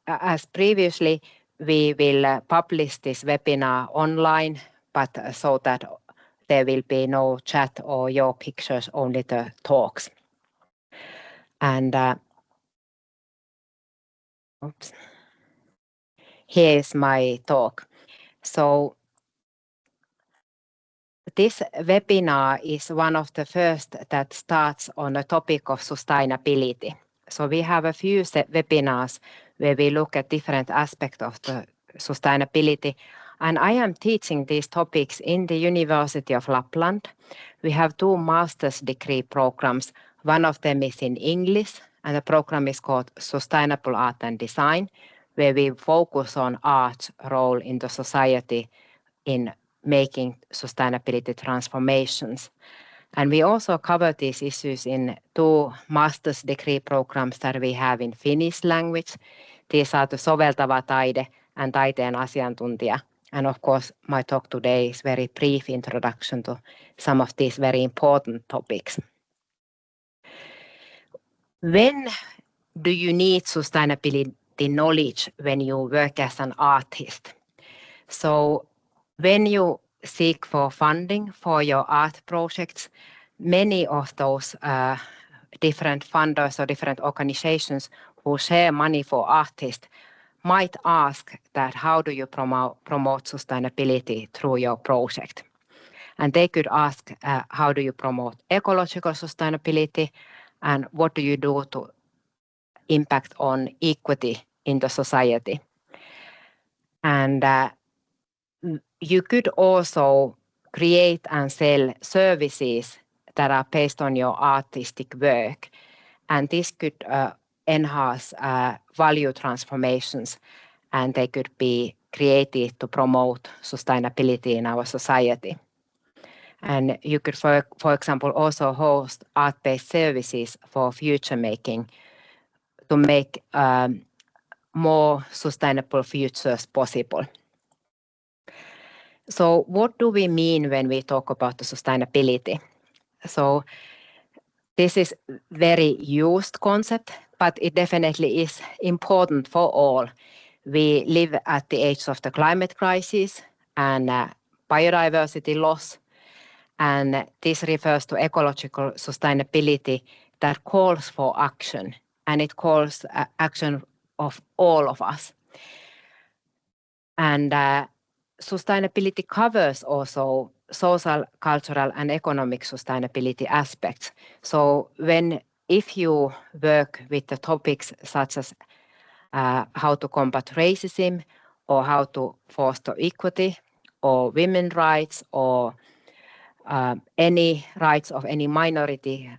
as previously, we will publish this webinar online, but so that there will be no chat or your pictures, only the talks. And here is my talk. So this webinar is one of the first that starts on the topic of sustainability. So we have a few webinars where we look at different aspects of the sustainability. And I am teaching these topics in the University of Lapland. We have 2 master's degree programs. One of them is in English, and the program is called Sustainable Art and Design, where we focus on art's role in the society in making sustainability transformations. And we also cover these issues in 2 master's degree programs that we have in Finnish language. These are the soveltava taide and taiteen asiantuntija. And of course, my talk today is very brief introduction to some of these very important topics. When do you need sustainability knowledge when you work as an artist? So when you seek for funding for your art projects, many of those different funders or different organizations who share money for artists might ask that how do you promote sustainability through your project? And they could ask how do you promote ecological sustainability and what do you do to impact on equity in the society? And you could also create and sell services that are based on your artistic work. And this could enhance value transformations, and they could be created to promote sustainability in our society. And you could, for example, also host art-based services for future making to make more sustainable futures possible. So what do we mean when we talk about the sustainability? So this is very used concept, but it definitely is important for all. We live at the age of the climate crisis and biodiversity loss, and this refers to ecological sustainability that calls for action, and it calls action of all of us. And sustainability covers also social, cultural, and economic sustainability aspects. So if you work with the topics such as how to combat racism, or how to foster equity, or women's rights, or any rights of any minority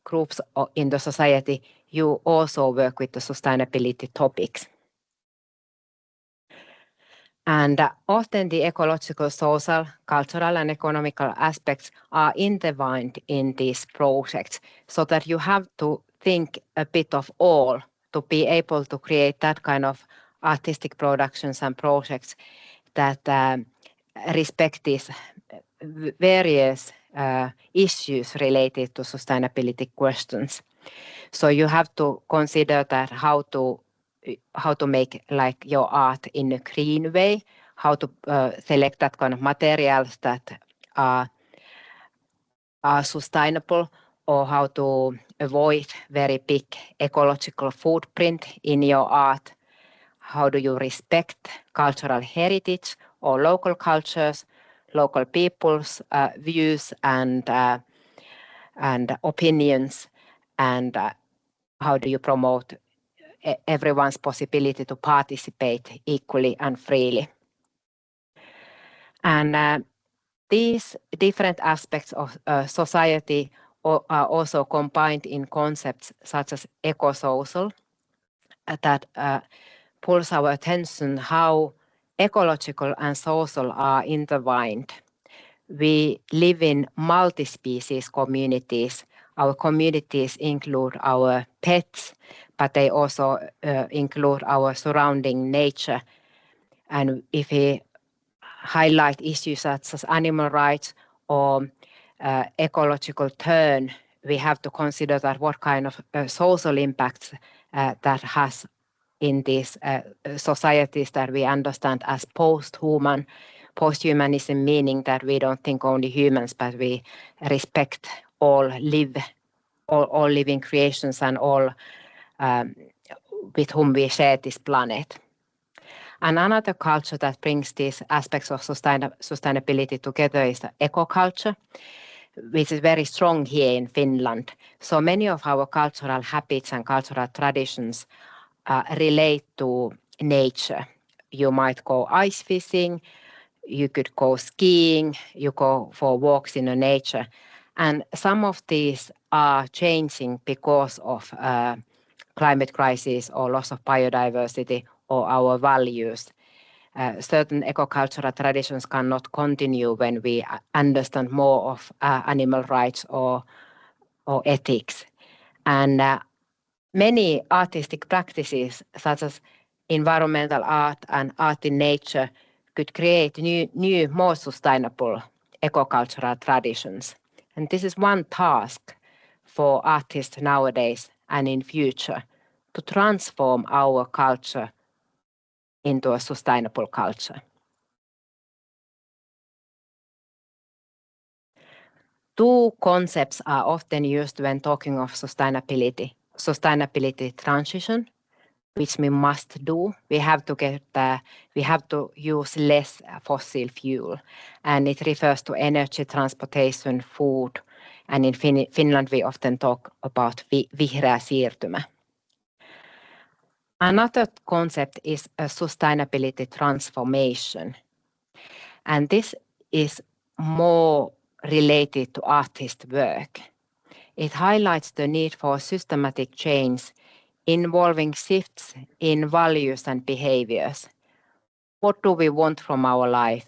groups in the society, you also work with the sustainability topics. And often the ecological, social, cultural, and economical aspects are intertwined in these projects, so that you have to think a bit of all to be able to create that kind of artistic productions and projects that respect these various issues related to sustainability questions. So you have to consider that how to make like your art in a green way, how to select that kind of materials that are sustainable, or how to avoid very big ecological footprint in your art. How do you respect cultural heritage or local cultures, local people's views and opinions, and how do you promote everyone's possibility to participate equally and freely. And these different aspects of society are also combined in concepts such as eco-social that pulls our attention how ecological and social are intertwined. We live in multi-species communities. Our communities include our pets, but they also include our surrounding nature. And if we highlight issues such as animal rights or ecological turn, we have to consider that what kind of social impacts that has in these societies that we understand as post-human. Post-humanism meaning that we don't think only humans, but we respect all living creations and all with whom we share this planet. And another culture that brings these aspects of sustainability together is the eco-culture, which is very strong here in Finland. So many of our cultural habits and cultural traditions relate to nature. You might go ice fishing, you could go skiing, you go for walks in the nature. And some of these are changing because of climate crisis or loss of biodiversity or our values. Certain eco-cultural traditions cannot continue when we understand more of animal rights or ethics. And many artistic practices, such as environmental art and art in nature, could create new, more sustainable eco-cultural traditions. And this is one task for artists nowadays and in future, to transform our culture into a sustainable culture. Two concepts are often used when talking of sustainability. Sustainability transition, which we must do. We have to use less fossil fuel, and it refers to energy, transportation, food, and in Finland we often talk about vihreä siirtymä. Another concept is a sustainability transformation, and this is more related to artist work. It highlights the need for systematic change involving shifts in values and behaviors. What do we want from our life?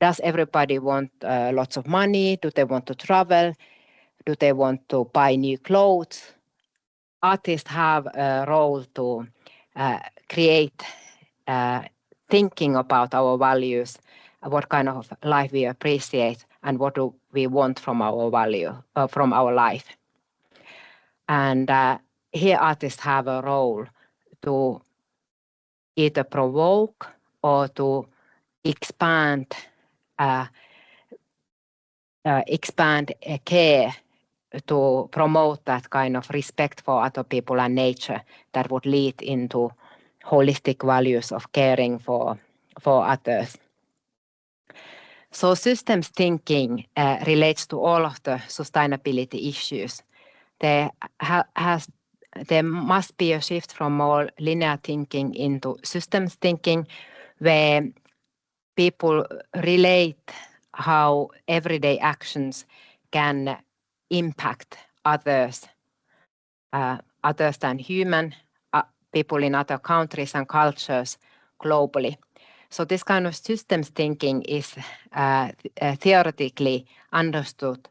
Does everybody want lots of money? Do they want to travel? Do they want to buy new clothes? Artists have a role to create thinking about our values, what kind of life we appreciate, and what do we want from our life. And here artists have a role to either provoke or to expand care to promote that kind of respect for other people and nature that would lead into holistic values of caring for others. So systems thinking relates to all of the sustainability issues. There must be a shift from more linear thinking into systems thinking, where people relate how everyday actions can impact others than human, people in other countries and cultures globally. So this kind of systems thinking is theoretically understood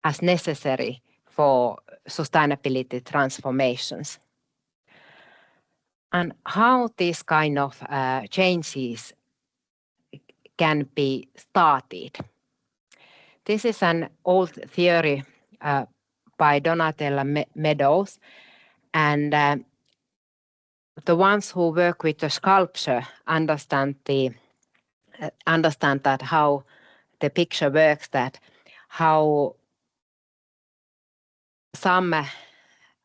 as necessary for sustainability transformations. And how these kind of changes can be started. This is an old theory by Donatella Meadows, and the ones who work with the sculpture understand that how the picture works, that how some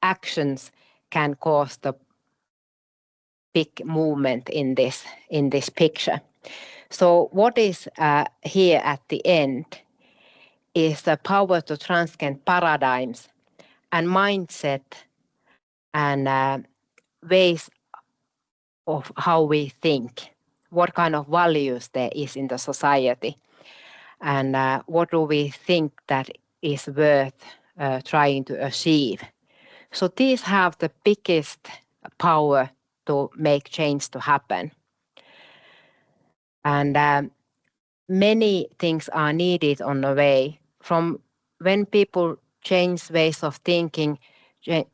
actions can cause the big movement in this picture. So what is here at the end is the power to transcend paradigms and mindset and ways of how we think, what kind of values there is in the society, and what do we think that is worth trying to achieve. So these have the biggest power to make change to happen. And many things are needed on the way, from when people change ways of thinking,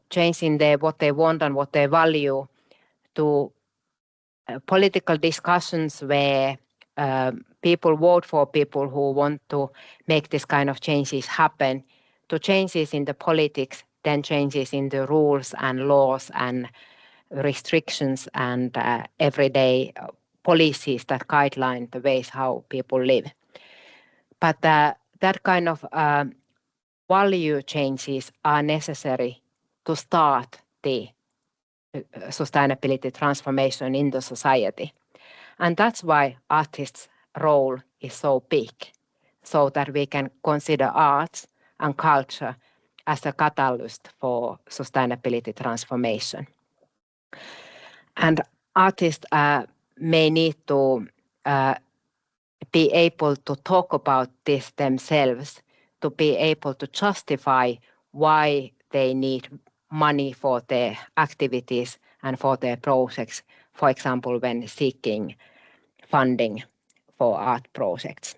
changing what they want and what they value, to political discussions where people vote for people who want to make this kind of changes happen, to changes in the politics, then changes in the rules and laws and restrictions and everyday policies that guideline the ways how people live. But that kind of value changes are necessary to start the sustainability transformation in the society. And that's why artists' role is so big, so that we can consider arts and culture as a catalyst for sustainability transformation. And artists may need to be able to talk about this themselves, to be able to justify why they need money for their activities and for their projects, for example, when seeking funding for art projects.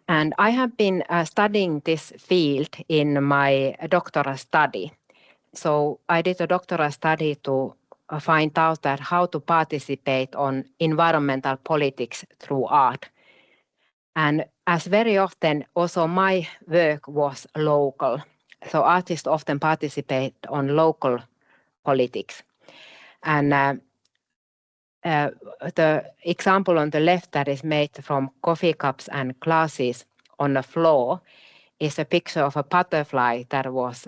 And I have been studying this field in my doctoral study. So I did a doctoral study to find out that how to participate on environmental politics through art. And as very often, also my work was local. So artists often participate on local politics. And the example on the left that is made from coffee cups and glasses on the floor is a picture of a butterfly that was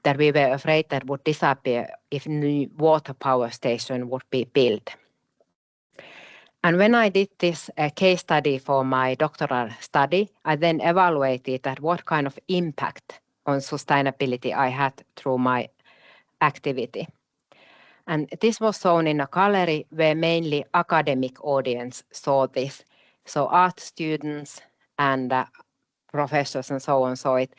that we were afraid that would disappear if new water power station would be built. And when I did this case study for my doctoral study, I then evaluated that what kind of impact on sustainability I had through my activity. And this was shown in a gallery where mainly academic audience saw this. So art students and professors and so on saw it.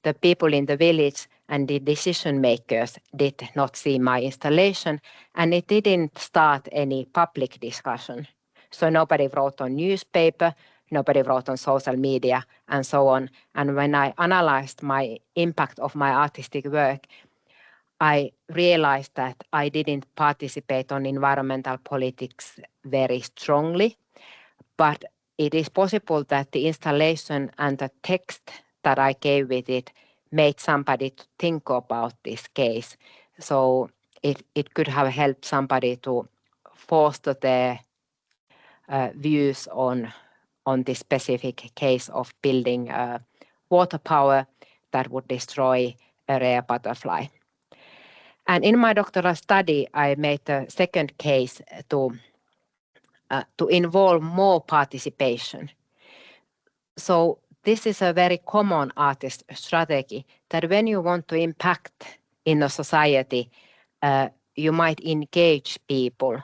The people in the village and the decision makers did not see my installation, and it didn't start any public discussion. So nobody wrote on newspaper, nobody wrote on social media, and so on. And when I analyzed my impact of my artistic work, I realized that I didn't participate on environmental politics very strongly, but it is possible that the installation and the text that I gave with it made somebody to think about this case. So it could have helped somebody to foster their views on this specific case of building water power that would destroy a rare butterfly. And in my doctoral study, I made a second case to involve more participation. So this is a very common artist strategy that when you want to impact in a society, you might engage people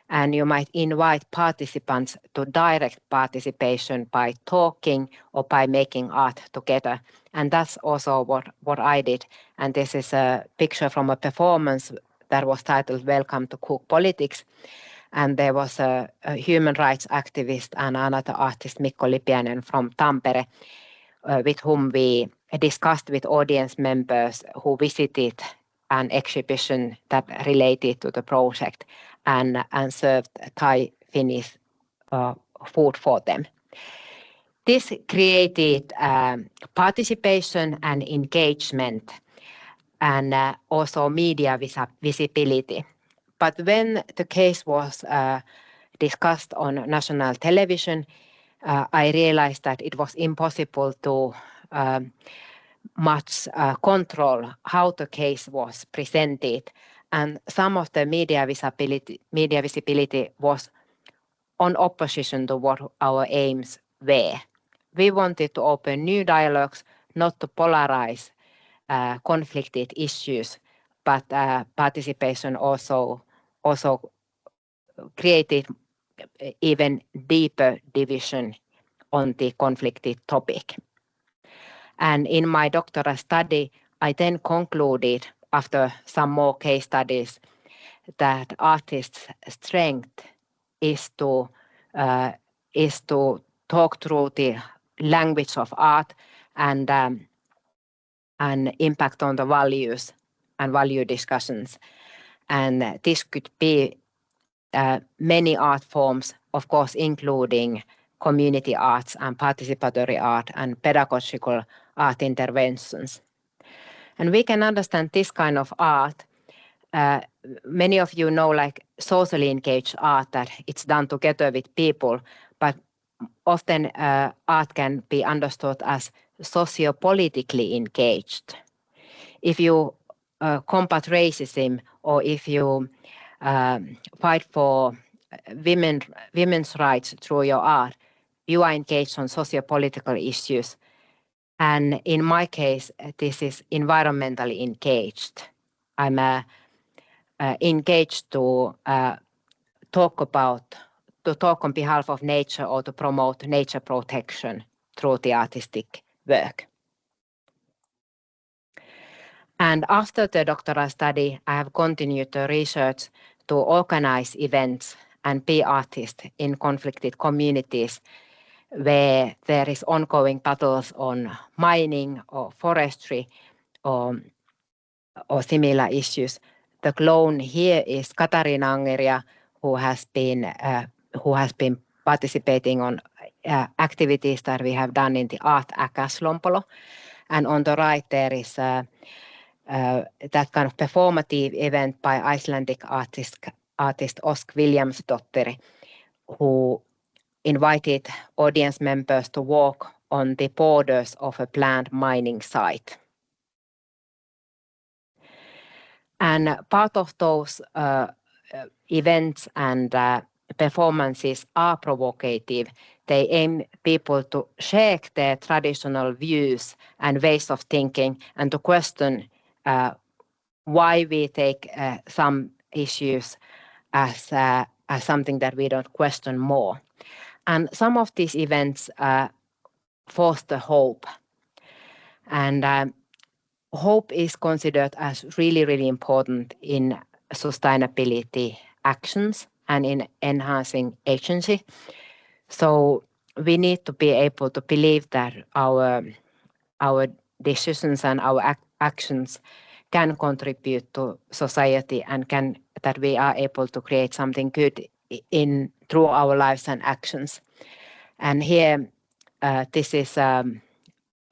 and you might invite participants to direct participation by talking or by making art together. And that's also what I did. And this is a picture from a performance that was titled Welcome to Cook Politics. And there was a human rights activist and another artist, Mikko Lipiäinen from Tampere, with whom we discussed with audience members who visited an exhibition that related to the project and served Thai Finnish food for them. This created participation and engagement and also media visibility. But when the case was discussed on national television, I realized that it was impossible to much control how the case was presented. And some of the media visibility was on opposition to what our aims were. We wanted to open new dialogues, not to polarize conflicted issues, but participation also created even deeper division on the conflicted topic. And in my doctoral study, I then concluded, after some more case studies, that artists' strength is to talk through the language of art and impact on the values and value discussions. And this could be many art forms, of course, including community arts and participatory art and pedagogical art interventions. And we can understand this kind of art. Many of you know like socially engaged art, that it's done together with people, but often art can be understood as socio-politically engaged. If you combat racism, or if you fight for women's rights through your art, you are engaged on socio-political issues. And in my case, this is environmentally engaged. I'm engaged to talk on behalf of nature, or to promote nature protection through the artistic work. And after the doctoral study, I have continued the research to organize events and be artist in conflicted communities where there is ongoing battles on mining or forestry or similar issues. The clone here is Katarina Angeria, who has been participating on activities that we have done in the Art Akas Lompolo. And on the right there is that kind of performative event by Icelandic artist Osk Williamsdottir, who invited audience members to walk on the borders of a planned mining site. And part of those events and performances are provocative. They aim people to shake their traditional views and ways of thinking, and to question why we take some issues as something that we don't question more. And some of these events foster hope. And hope is considered as really, really important in sustainability actions and in enhancing agency. So we need to be able to believe that our decisions and our actions can contribute to society, and that we are able to create something good through our lives and actions. And here, this is a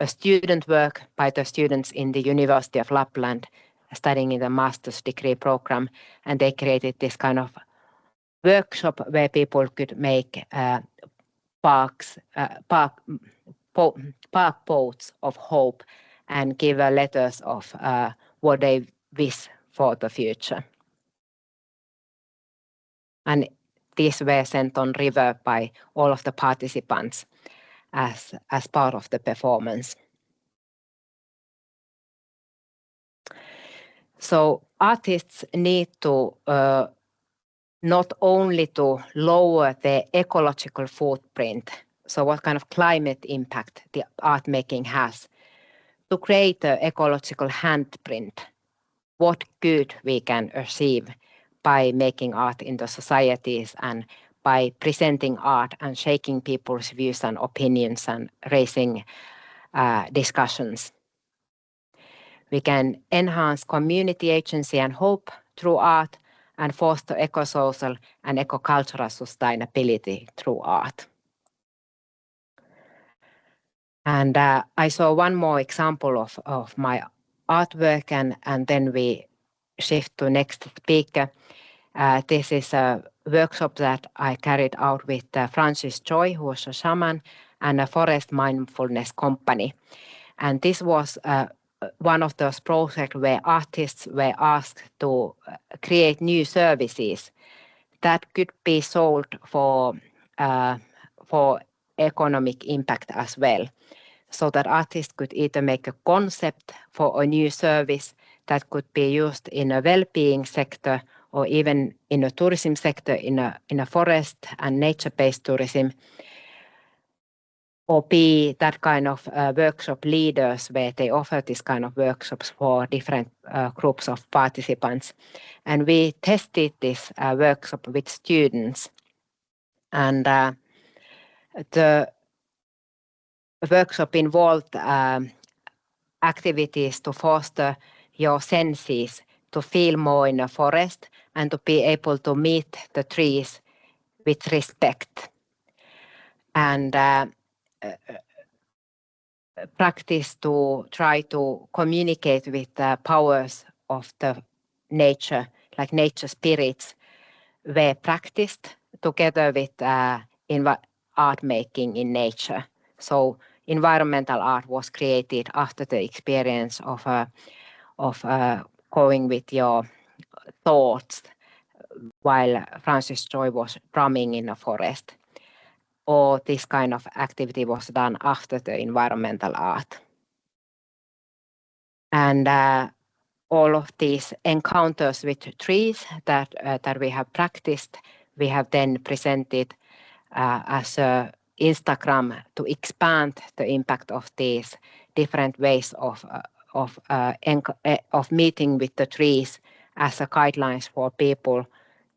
student work by the students in the University of Lapland studying in the master's degree program, and they created this kind of workshop where people could make park boats of hope and give letters of what they wish for the future. And these were sent on river by all of the participants as part of the performance. So artists need to not only to lower their ecological footprint, so what kind of climate impact the art making has, to create an ecological handprint, what good we can achieve by making art in the societies and by presenting art and shaking people's views and opinions and raising discussions. We can enhance community agency and hope through art, and foster eco-social and eco-cultural sustainability through art. And I saw one more example of my artwork, and then we shift to next speaker. This is a workshop that I carried out with Francis Joy, who was a shaman, and a forest mindfulness company. And this was one of those projects where artists were asked to create new services that could be sold for economic impact as well. So that artists could either make a concept for a new service that could be used in a well-being sector, or even in a tourism sector, in a forest and nature-based tourism, or be that kind of workshop leaders where they offer this kind of workshops for different groups of participants. And we tested this workshop with students, and the workshop involved activities to foster your senses, to feel more in a forest and to be able to meet the trees with respect. And practice to try to communicate with the powers of the nature, like nature spirits, were practiced together with art making in nature. So environmental art was created after the experience of going with your thoughts while Francis Joy was drumming in a forest. Or this kind of activity was done after the environmental art. And all of these encounters with trees that we have practiced, we have then presented as a Instagram to expand the impact of these different ways of meeting with the trees as a guidelines for people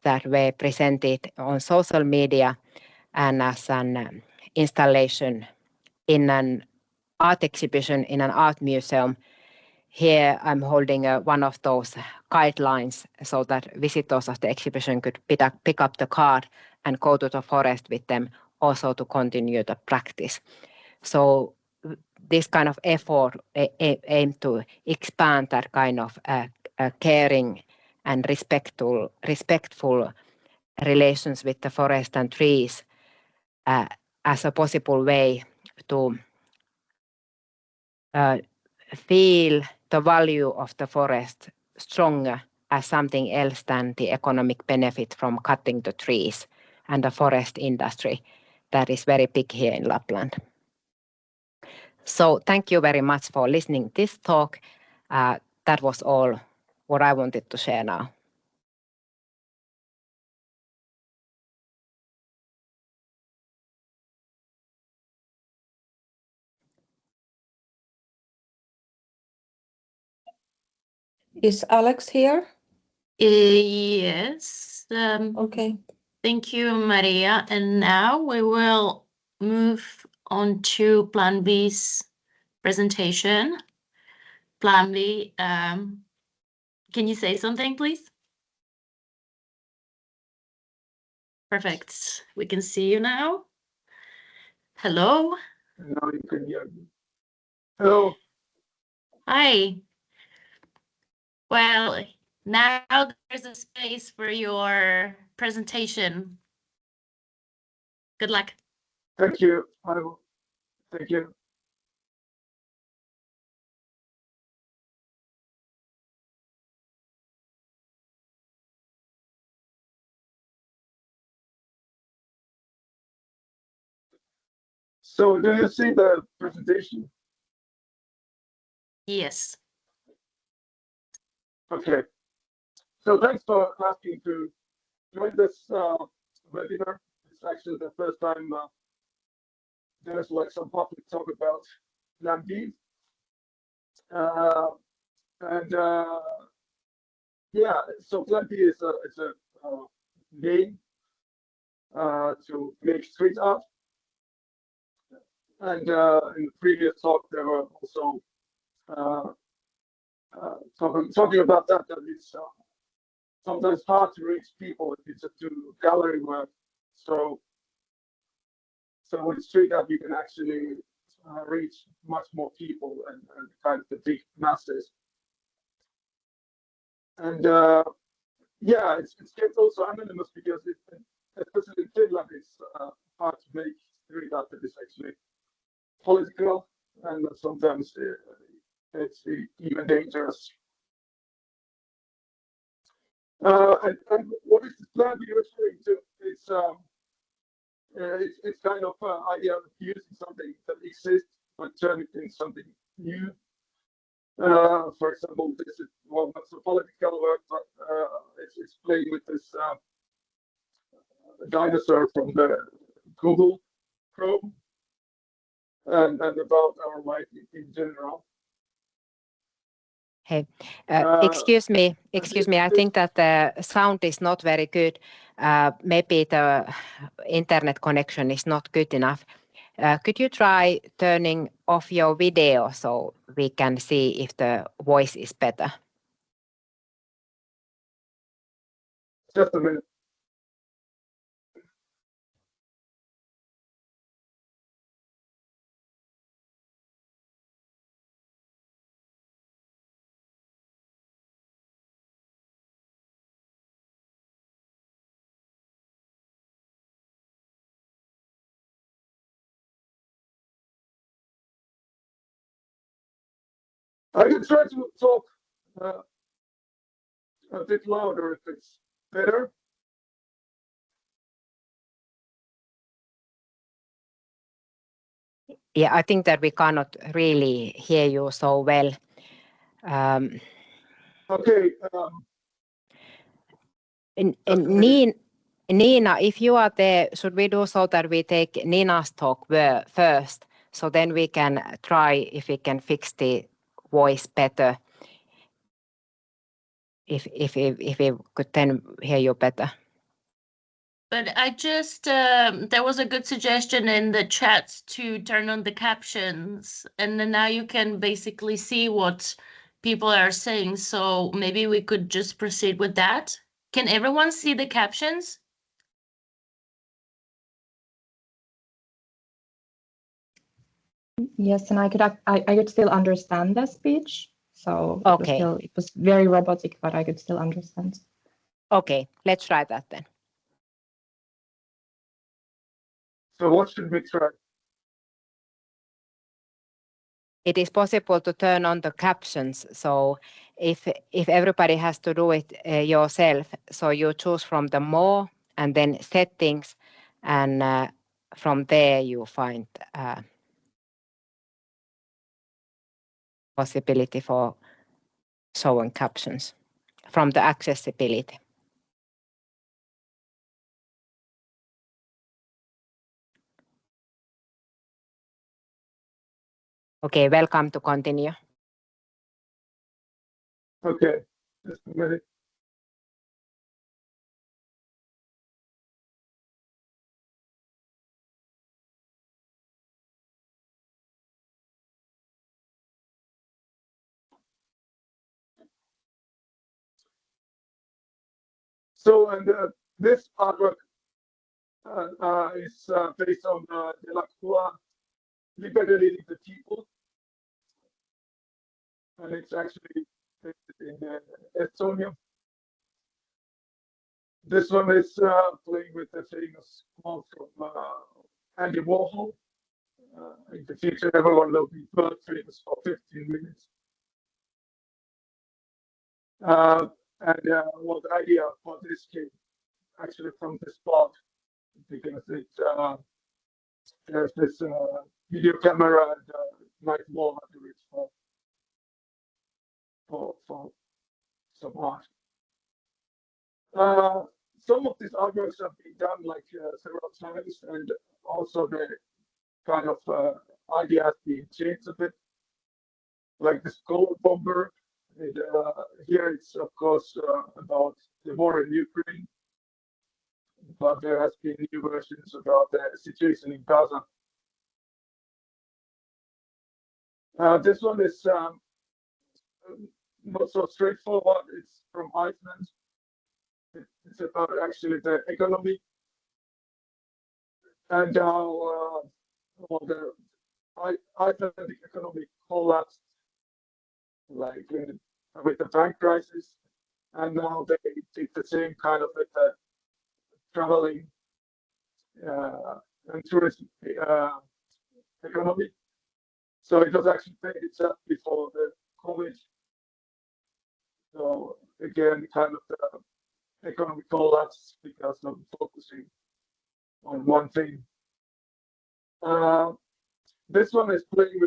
that were presented on social media and as an installation in an art exhibition in an art museum. Here I'm holding one of those guidelines so that visitors of the exhibition could pick up the card and go to the forest with them also to continue the practice. So this kind of effort aimed to expand that kind of caring and respectful relations with the forest and trees as a possible way to feel the value of the forest stronger as something else than the economic benefit from cutting the trees and the forest industry that is very big here in Lapland. So thank you very much for listening to this talk. That was all what I wanted to share now. Is Alex here? Yes. Okay. Thank you, Maria. And now we will move on to Plan B's presentation. Plan B, can you say something, please? Perfect. We can see you now. Hello. Now you can hear me. Hello. Hi. Well, now there's a space for your presentation. Good luck. Thank you. I will. Thank you. So, do you see the presentation? Yes. Okay. So, thanks for asking to join this webinar. It's actually the first time there's like some public talk about Plan B. Yeah, so Plan B is a name to make street art. And in the previous talk, there were also talking about that it's sometimes hard to reach people if you just do gallery work. So with street art, you can actually reach much more people and kind of the big masses. And yeah, it's also anonymous because especially in Finland, it's hard to make street art that is actually political, and sometimes it's even dangerous. And what is the Plan B referring to? It's kind of idea of using something that exists but turn it into something new. For example, this is well, not so political work, but it's playing with this dinosaur from the Google Chrome and about our life in general. Hey, excuse me. I think that the sound is not very good. Maybe the internet connection is not good enough. Could you try turning off your video so we can see if the voice is better? Just a minute. I can try to talk a bit louder if it's better. Yeah, I think that we cannot really hear you so well. Okay. Nina, if you are there, should we do so that we take Nina's talk first? So then we can try if we can fix the voice better. If we could then hear you better. But I just, there was a good suggestion in the chat to turn on the captions, and then now you can basically see what people are saying. So maybe we could just proceed with that. Can everyone see the captions? Yes, and I could still understand the speech. So Okay. It was very robotic, but I could still understand. Okay, let's try that then. So what should we try? It is possible to turn on the captions. So if everybody has to do it yourself, so you choose from the more and then settings, and from there you find possibility for showing captions from the accessibility. Okay, welcome to continue. Okay, just a minute. So, and this artwork is based on De La Croix, Liberating the People, and it's actually based in Estonia. This one is playing with the famous quote from Andy Warhol. In the future, everyone will be world famous for 15 minutes. And well, the idea for this came actually from this plot, because it there's this video camera and night wall under it for some art. Some of these artworks have been done like several times, and also the kind of idea has been changed a bit. Like this gold bomber, and here it's of course about the war in Ukraine, but there has been new versions about the situation in Gaza. This one is not so straightforward. It's from Iceland. It's about actually the economy and how the Icelandic economy collapsed, like with the bank crisis, and now they did the same kind of with the traveling and tourism economy. So it was actually paid itself before the COVID. So again, kind of the economic collapse because of focusing on one thing. This one is playing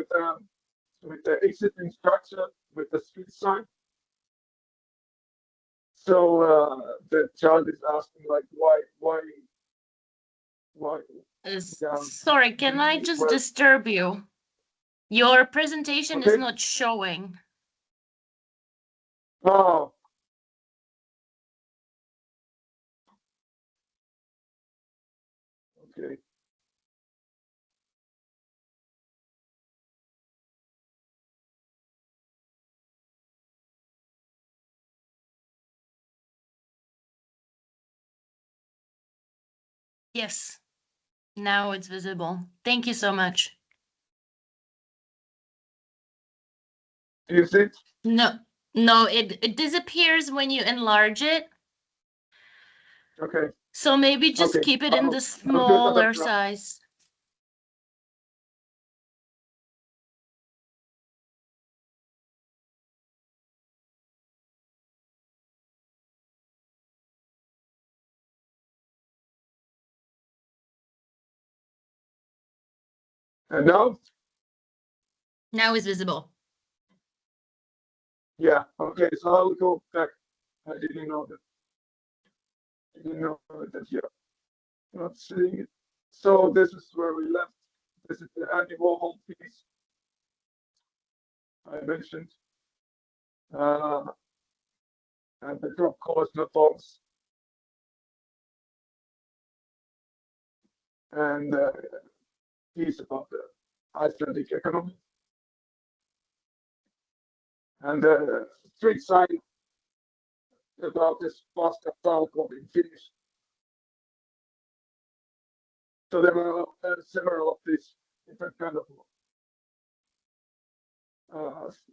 with the existing structure with the street sign. So the child is asking like, why? Sorry, can I just disturb you? Your presentation is not showing. Oh. Okay. Yes, now it's visible. Thank you so much. Is it? No, it disappears when you enlarge it. Okay. So maybe just keep it in the smaller size. And now? Now is visible. Yeah, okay, so I'll go back. I didn't know that. You're not seeing it. So this is where we left. This is the Andy Warhol piece I mentioned. And the drop cause no thoughts. And piece about the Icelandic economy. And the street sign about this Kohderyhminä in Finnish. So there were several of these different kind of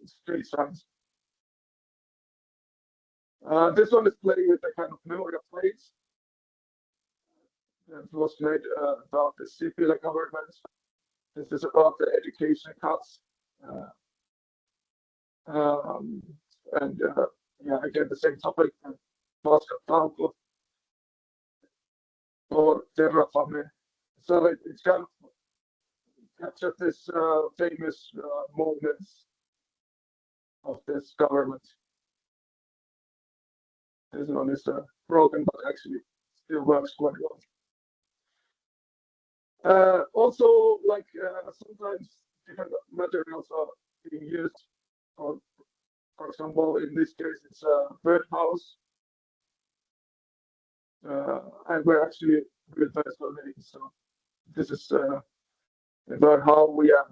street signs. This one is playing with the kind of memorial plates that was made about the Sipilä government. This is about the education cuts. And yeah, again, the same topic, Kohderyhminä or Terrafame. So it's kind of captured this famous moments of this government. This one is broken, but actually still works quite well. Also, like sometimes different materials are being used. For example, in this case, it's a birdhouse. And we're actually good already. So this is about how we are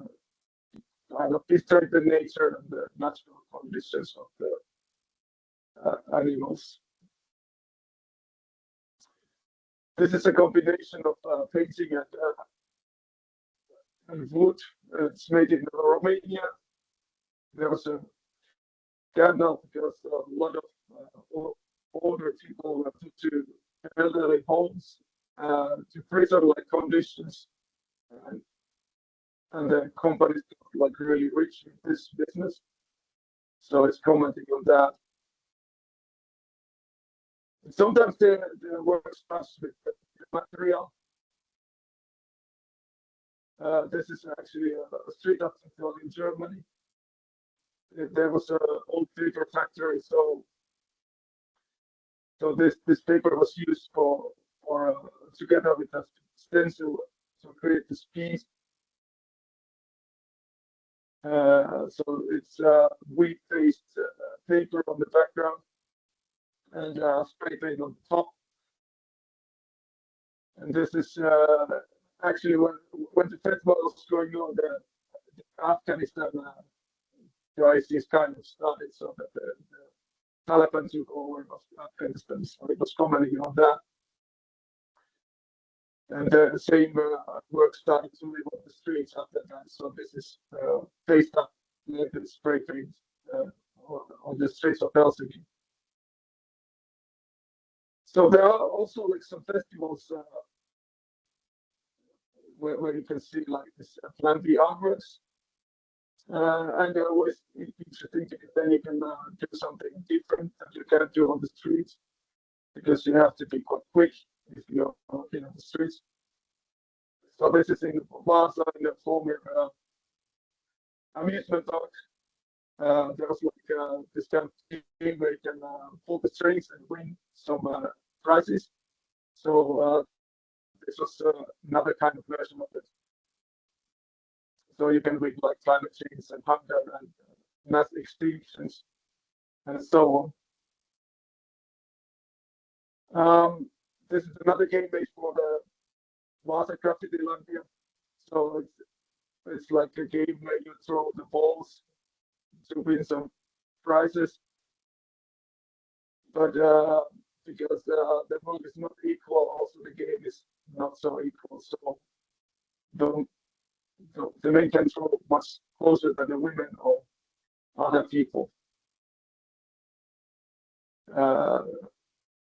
kind of disturb the nature and the natural conditions of the animals. This is a combination of painting and wood. It's made in Romania. There was a scandal because a lot of older people were put to elderly homes to prison-like conditions, and the companies got like really rich in this business. So it's commenting on that. Sometimes the work starts with the material. This is actually a street article in Germany. There was an old paper factory, so this paper was used for together with a stencil to create this piece. So it's wheat-based paper on the background and spray paint on the top. And this is actually when the festival was going on, the Afghanistan crisis kind of started, so that the Taliban took over Afghanistan. So it was commenting on that. And the same work started to live on the streets after that. So this is based up the spray paint on the streets of Helsinki. So there are also like some festivals where you can see like this Plan B artworks. And they're always interesting because then you can do something different that you can't do on the streets, because you have to be quite quick if you're walking on the streets. So this is in Vaasa, in the former amusement park. There was like this kind of game where you can pull the strings and win some prizes. So this was another kind of version of it. So you can win like climate change and hunger and mass extinctions and so on. This is another game based for the Vaasa Graffiti Landia. So it's like a game where you throw the balls to win some prizes. But because the world is not equal, also the game is not so equal. So the men can throw much closer than the women or other people.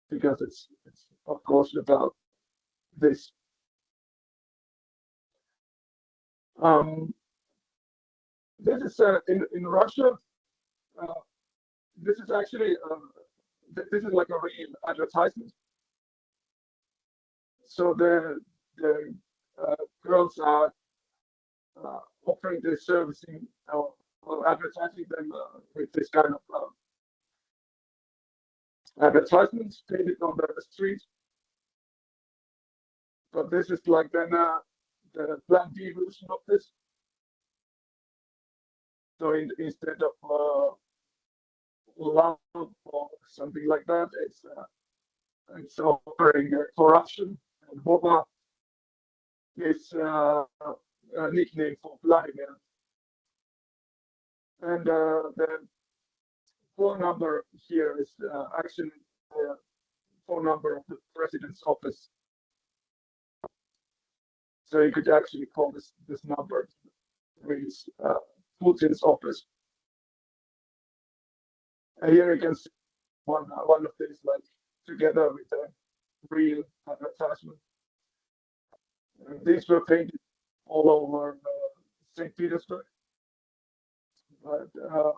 Because it's of course about this. This is in Russia. This is actually this is like a real advertisement. So the girls are offering this servicing or advertising them with this kind of advertisements painted on the street. But this is like then the plan B version of this. So instead of love or something like that, it's offering corruption. And Boba is a nickname for Vladimir. And the phone number here is actually the phone number of the president's office. So you could actually call this number to reach Putin's office. And here you can see one of these, like together with a real advertisement. And these were painted all over St. Petersburg. But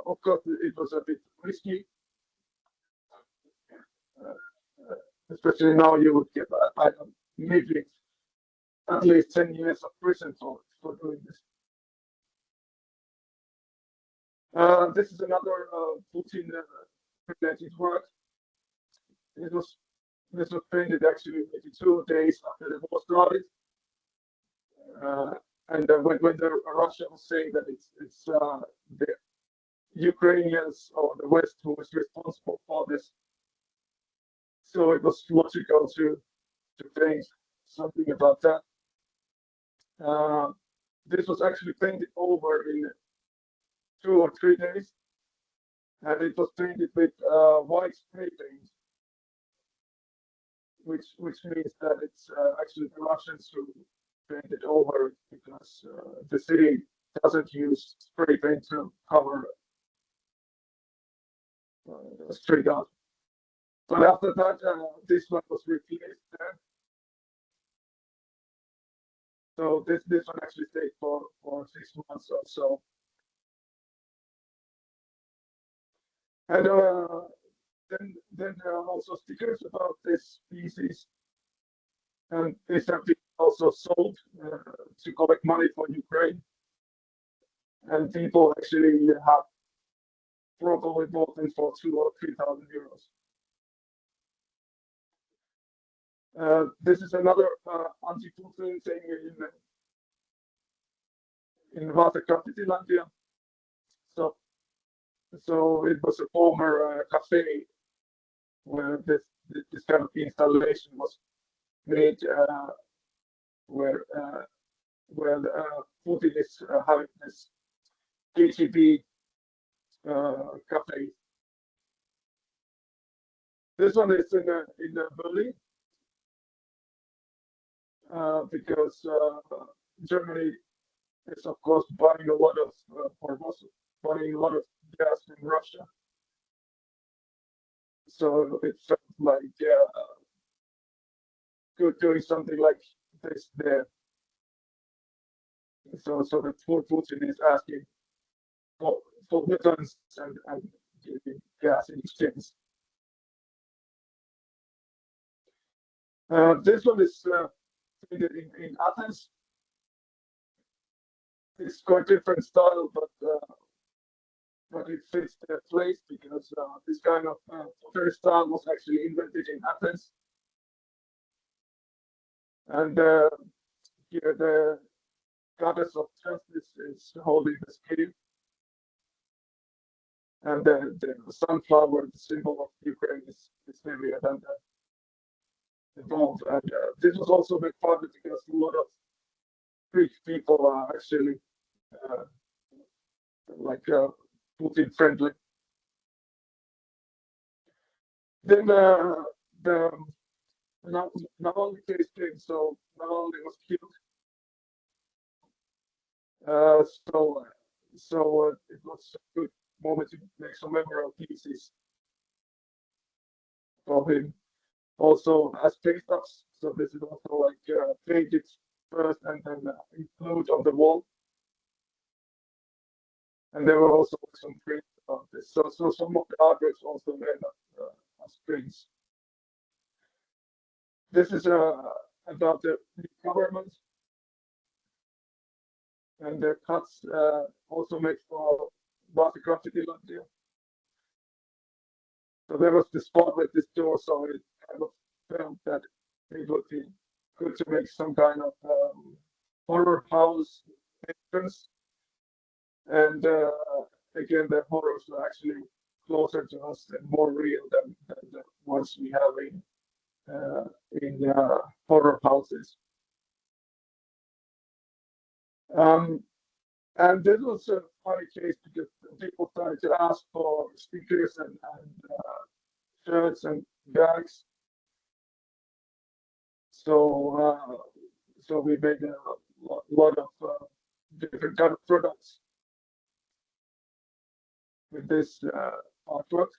of course, it was a bit risky. Especially now, you would get maybe at least 10 years of prison for doing this. This is another Putin-related work. This was painted actually maybe 2 days after the war started. And when Russia was saying that it's the Ukrainians or the West who was responsible for this, so it was logical to paint something about that. This was actually painted over in 2 or 3 days, and it was painted with white spray paint, which means that it's actually the Russians who painted over it, because the city doesn't use spray paint to cover street art. But after that, this one was replaced there. So this one actually stayed for 6 months or so. And then there are also stickers about this species, and these have been also sold to collect money for Ukraine. And people actually have probably bought them for 2,000 or 3,000 euros. This is another anti-Putin thing in Vaasa-Kavitilandia. So it was a former cafe where this kind of installation was made, where Putin is having this KGB cafe. This one is in Berlin, because Germany is of course buying a lot of gas from Russia. So it felt like good doing something like this there. So the poor Putin is asking for weapons and giving gas in exchange. This one is painted in Athens. It's quite different style, but it fits the place, because this kind of pottery style was actually invented in Athens. And here the goddess of justice is holding the scale, and the sunflower, the symbol of Ukraine, is heavier than the gold. And this was also made fun because a lot of Greek people are actually like Putin friendly. Then the Navalny case came, so Navalny was killed. So it was a good moment to make some memorable pieces for him. Also as paste ups, so this is also like painted first and then glued on the wall. And there were also some prints about this. So some of the artworks also end up as prints. This is about the government. and the cuts also made for Vasa graffiti Latvia. So there was the spot with this door, so it kind of felt that it would be good to make some kind of horror house entrance. And again, the horrors were actually closer to us and more real than the ones we have in horror houses. And this was a funny case because people started to ask for stickers and shirts and bags. So we made a lot of different kind of products with this artwork.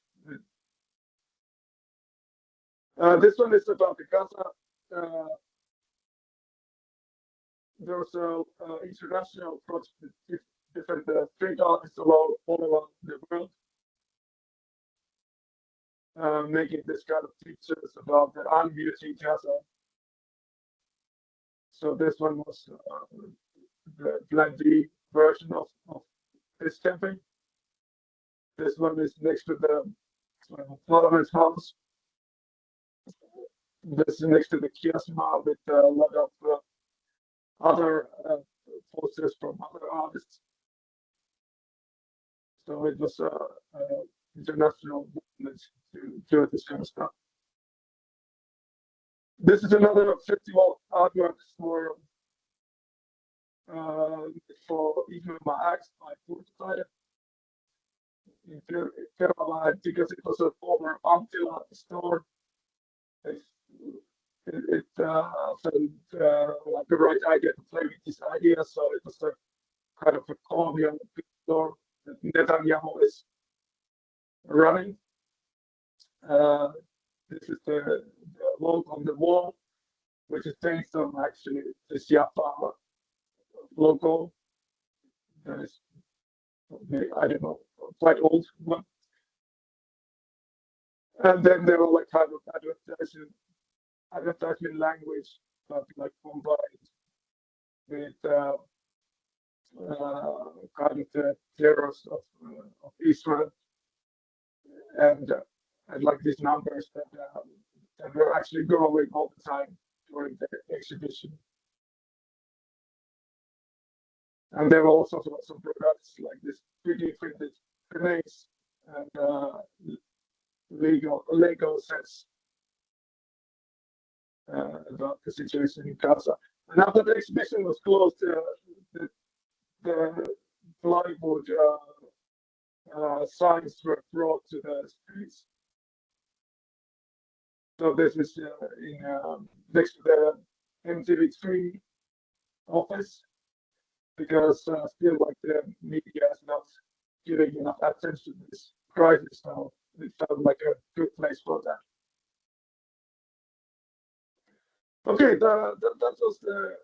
This one is about the Gaza. There was an international project with different street artists all around the world, making this kind of pictures about the unbeauty Gaza. So this one was the Plan B version of this campaign. This one is next to the Parliament House. This is next to the Kiasma with a lot of other posters from other artists. So it was an international movement to do this kind of stuff. This is another festival artwork for even my acts by Kuvataiteilijat in Rantala, because it was a former Anttila store. It felt like the right idea to play with this idea, so it was a kind of a colonial store that Netanyahu is running. This is the logo on the wall, which is based on actually this Yapa logo. That is, I don't know, quite old one. And then there were like kind of advertisement language, but like combined with kind of the terrors of Israel, and like these numbers that were actually growing all the time during the exhibition. And there were also some products like this 3D printed grenades and Lego sets about the situation in Gaza. And after the exhibition was closed, the plywood signs were brought to the streets. So this is next to the MTV3 office, because still like the media is not giving enough attention to this crisis now. It felt like a good place for that. Okay, that was the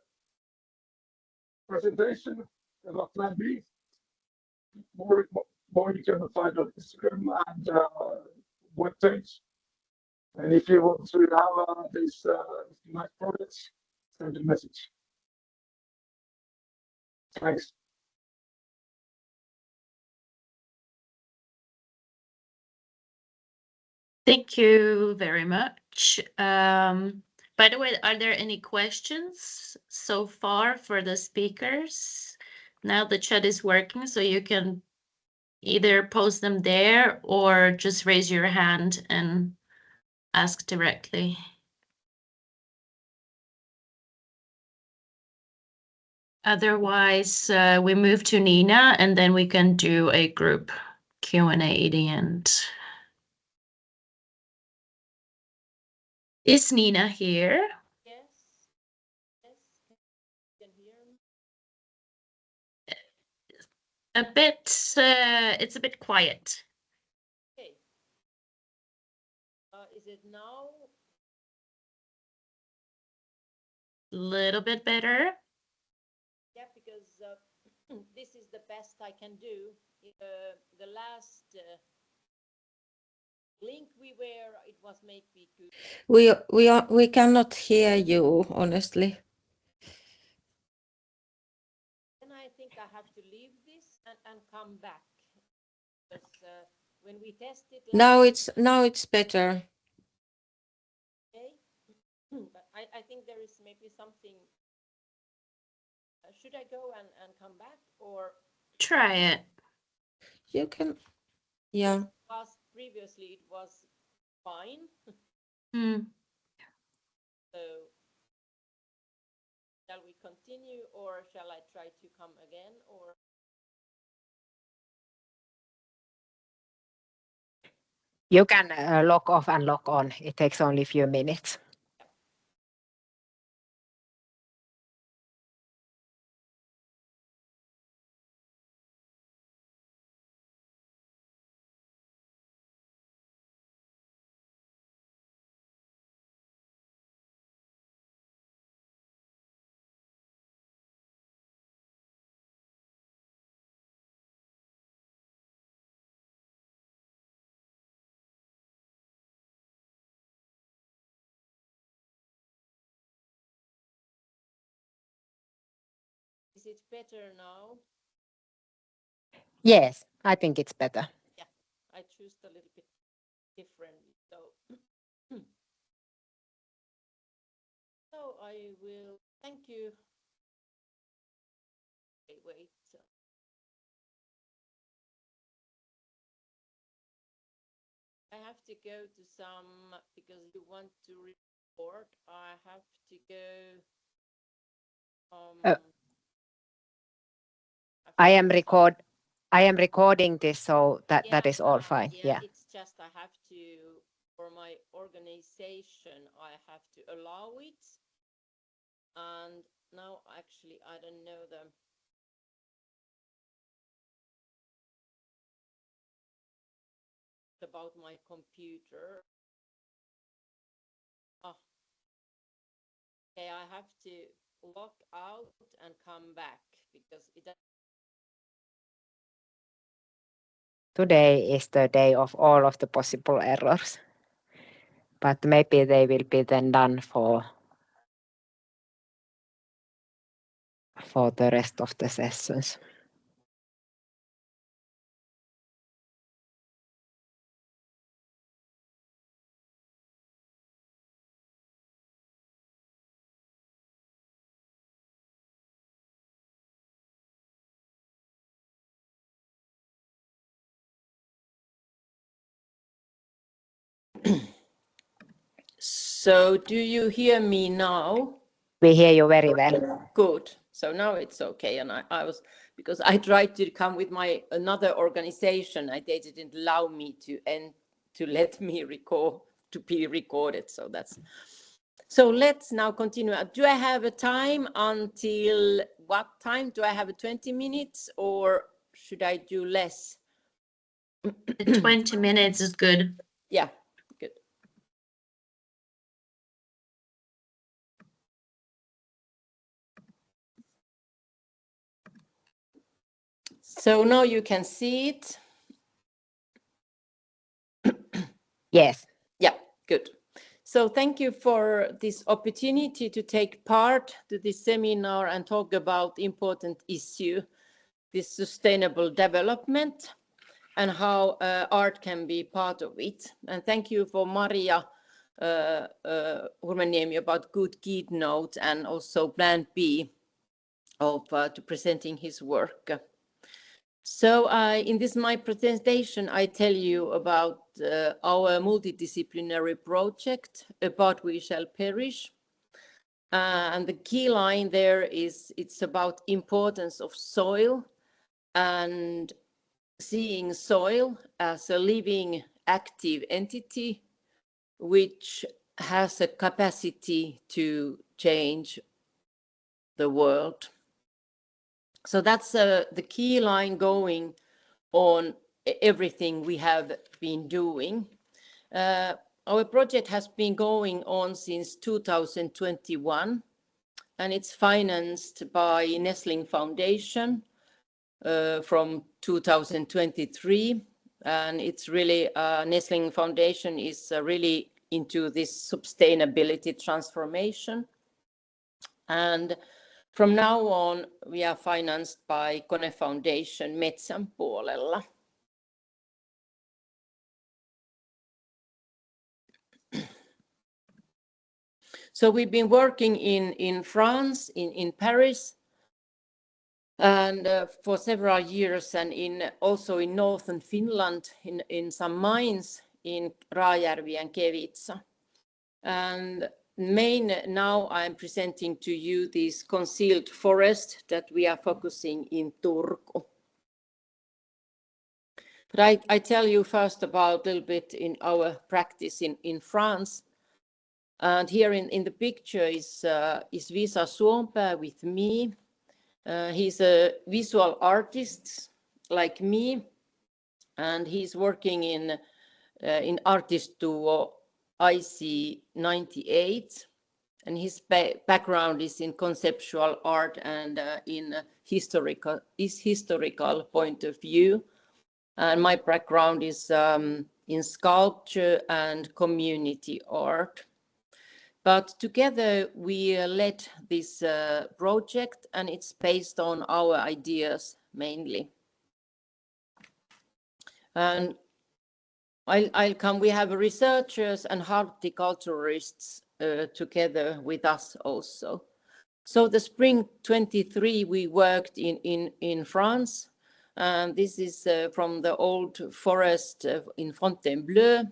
presentation about Plan B. More you can find on Instagram and webpage. And if you want to have these nice products, send a message. Thanks. Thank you very much. By the way, are there any questions so far for the speakers? Now the chat is working, so you can either post them there or just raise your hand and ask directly. Otherwise, we move to Nina, and then we can do a group Q&A at the end. Is Nina here? Yes. Yes. You can hear me. A bit, it's a bit quiet. Okay. Is it now? Little bit better. Yeah, because this is the best I can do. The last link we were, it was maybe good. We cannot hear you, honestly. And I think and come back. Because when we tested Now it's better. day, but I think there is maybe something. Should I go and come back, or Try it. You can, yeah. previously it was fine? Hmm. So shall we continue, or shall I try to come again, or? You can log off and log on. It takes only a few minutes. Is it better now? Yes, I think it's better. Yeah, I choose a little bit differently. So I will thank you. Wait. I have to go to some, because you want to report. I have to go. I am recording this, so that is all fine. Yeah. It's just I have to, for my organization, I have to allow it. And now actually I don't know about my computer. Okay, I have to log out and come back because it. Today is the day of all of the possible errors, but maybe they will be then done for the rest of the sessions. So do you hear me now? We hear you very well. Good. So now it's okay. And I was, because I tried to come with my another organization, they didn't allow me to let me record, to be recorded. So that's, so let's now continue. Do I have a time until what time? Do I have 20 minutes or should I do less? 20 minutes is good. Yeah, good. So now you can see it. Yes. Yeah, good. So thank you for this opportunity to take part to this seminar and talk about important issue, this sustainable development and how art can be part of it. And thank you for Maria Huhmarniemi about good keynote and also Plan B of to presenting his work. So in this my presentation, I tell you about our multidisciplinary project, Apart We Shall Perish. And the key line there is it's about importance of soil and seeing soil as a living active entity which has a capacity to change the world. So that's the key line going on everything we have been doing. Our project has been going on since 2021, and it's financed by Nestling Foundation from 2023. And it's really, Nestling Foundation is really into this sustainability transformation. And From now on, we are financed by Kone Foundation Metsän puolella. So we've been working in France, in Paris, and for several years, and also in northern Finland, in some mines in Raajärvi and Kevitsa. And now I'm presenting to you this concealed forest that we are focusing in Turku. But I tell you first about a little bit in our practice in France. And here in the picture is Visa Suompää with me. He's a visual artist like me, and he's working in artist duo IC98, and his background is in conceptual art and in historical point of view. And my background is in sculpture and community art. But together we led this project, and it's based on our ideas mainly. And I'll come. We have researchers and horticulturists together with us also. So the spring 23 we worked in France, and this is from the old forest in Fontainebleau,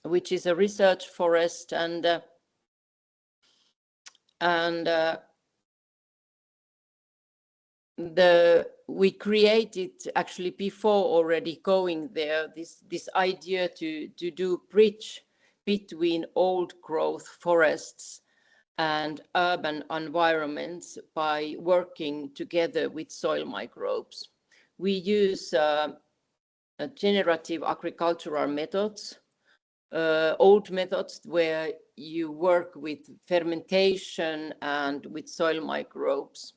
which is a research forest, and we created actually before already going there this idea to do bridge between old growth forests and urban environments by working together with soil microbes. We use generative agricultural methods, old methods where you work with fermentation and with soil microbes.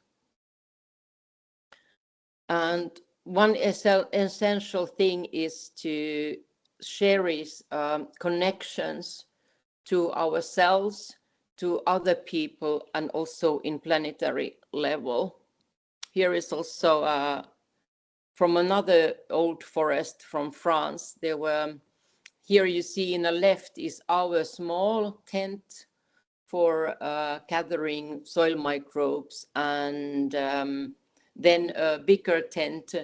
And one essential thing is to cherish connections to ourselves, to other people, and also in planetary level. Here is also from another old forest from France. Here you see in the left is our small tent for gathering soil microbes, and then a bigger tent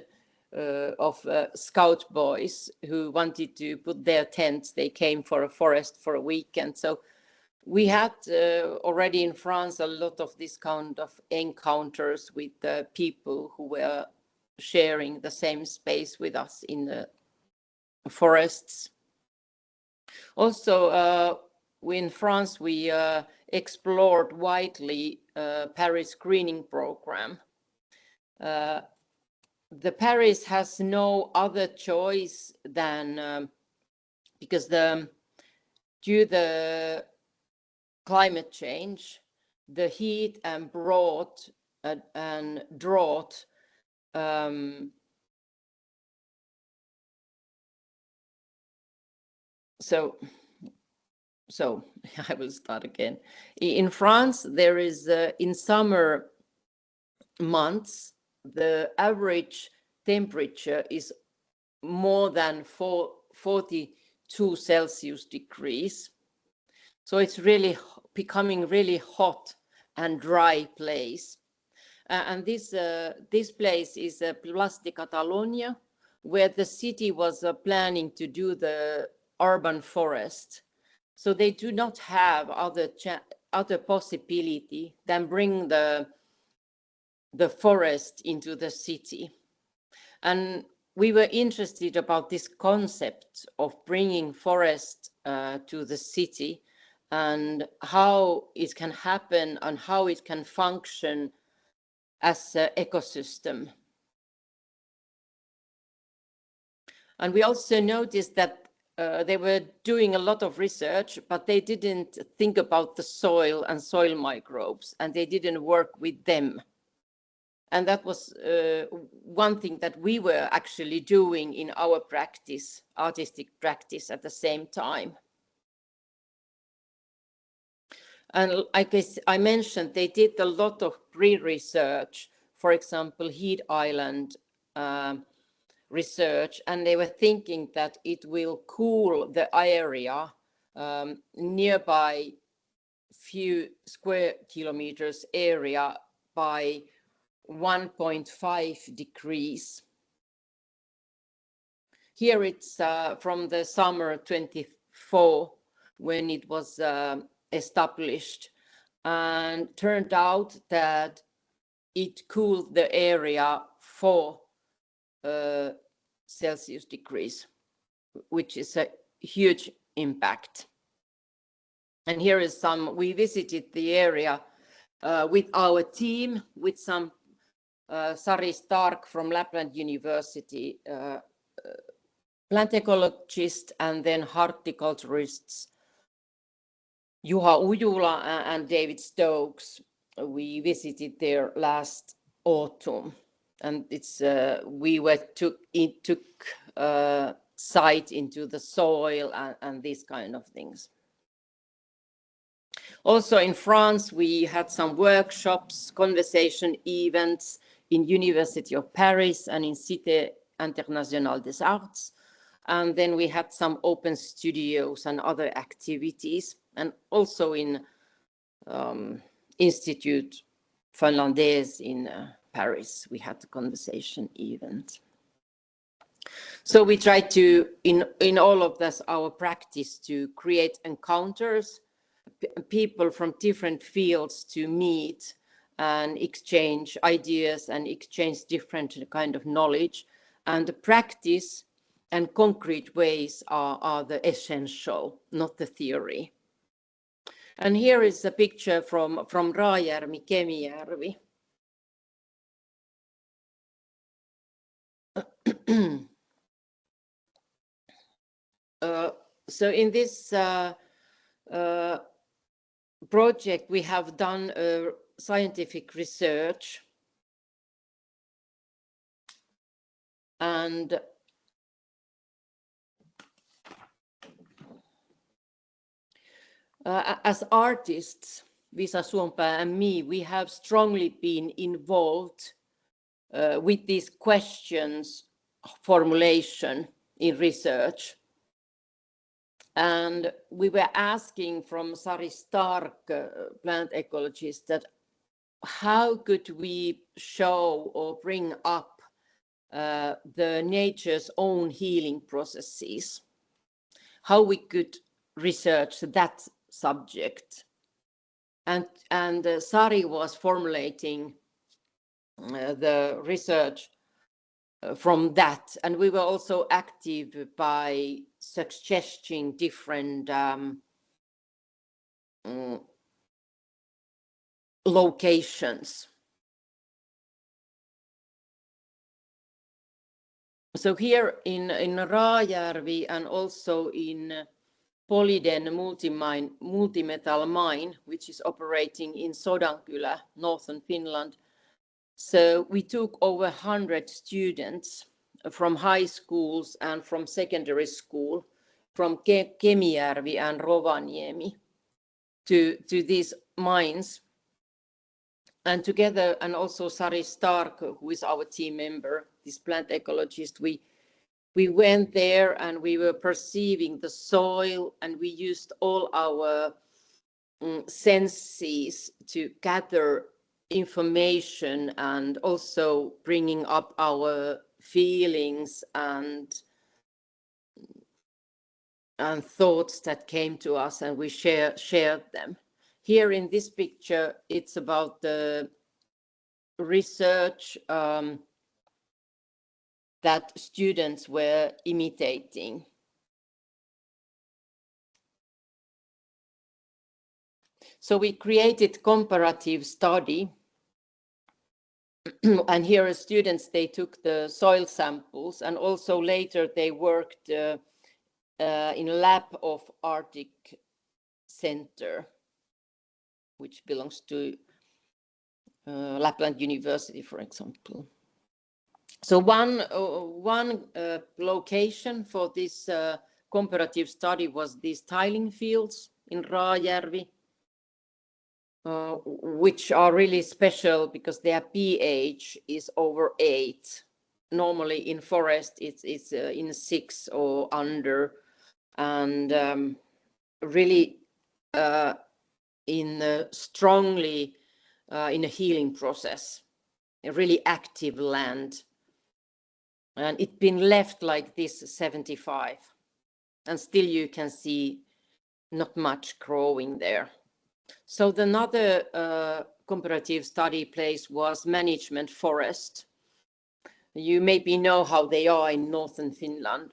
of scout boys who wanted to put their tents. They came for a forest for a weekend. So we had already in France a lot of this kind of encounters with people who were sharing the same space with us in the forests. Also, in France, we explored widely Paris greening program. The Paris has no other choice than because due to the climate change, the heat and drought, so I will start again. In France, there is in summer months, the average temperature is more than 42 Celsius degrees. So it's really becoming really hot and dry place. And this place is Place de Catalonia, where the city was planning to do the urban forest. So they do not have other possibility than bring the forest into the city. And we were interested about this concept of bringing forest to the city and how it can happen and how it can function as an ecosystem. And we also noticed that they were doing a lot of research, but they didn't think about the soil and soil microbes, and they didn't work with them. And that was one thing that we were actually doing in our practice, artistic practice at the same time. And I guess I mentioned they did a lot of pre-research, for example, Heat Island research, and they were thinking that it will cool the area nearby few square kilometers area by 1.5 degrees. Here it's from the summer 24 when it was established, and turned out that it cooled the area 4 Celsius degrees, which is a huge impact. And here is some, we visited the area with our team, with some Sari Stark from Lapland University, plant ecologist, and then horticulturists Juha Ujula and David Stokes. We visited there last autumn, and it's we took sight into the soil and these kind of things. Also in France, we had some workshops, conversation events in University of Paris and in Cité Internationale des Arts. And then we had some open studios and other activities. And also in Institute Finlandais in Paris, we had a conversation event. So we tried to, in all of this, our practice, to create encounters, people from different fields to meet and exchange ideas and exchange different kind of knowledge. And the practice and concrete ways are the essential, not the theory. And here is a picture from Raajärvi, Kemijärvi. So in this project, we have done scientific research, and as artists, Visa Suompää and me, we have strongly been involved with these questions formulation in research. And we were asking from Sari Stark, plant ecologist, that how could we show or bring up the nature's own healing processes, how we could research that subject. And Sari was formulating the research from that, and we were also active by suggesting different locations. So here in Raajärvi and also in Poliden multi-metal mine, which is operating in Sodankylä, northern Finland. So we took over 100 students from high schools and from secondary school, from Kemijärvi and Rovaniemi to these mines. And together, and also Sari Stark, who is our team member, this plant ecologist, we went there and we were perceiving the soil, and we used all our senses to gather information and also bringing up our feelings and thoughts that came to us, and we shared them. Here in this picture, it's about the research that students were imitating. So we created comparative study, and here are students, they took the soil samples, and also later they worked in lab of Arctic Center, which belongs to Lapland University, for example. So one location for this comparative study was these tiling fields in Raajärvi. which are really special because their pH is over 8. Normally in forest it's in 6 or under, and really strongly in a healing process, a really active land. And it's been left like this 75, and still you can see not much growing there. So another comparative study place was management forest. You maybe know how they are in northern Finland.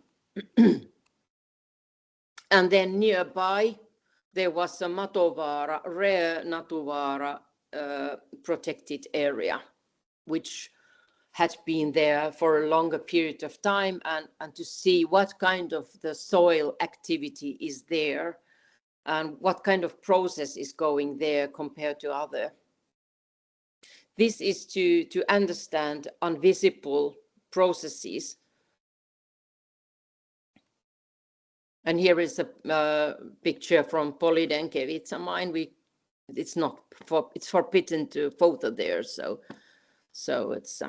And then nearby there was a Matovaara, rare Natuvaara protected area, which had been there for a longer period of time, and to see what kind of the soil activity is there and what kind of process is going there compared to other. This is to understand invisible processes. And here is a picture from Polidenkevitsa mine. It's forbidden to photo there, so it's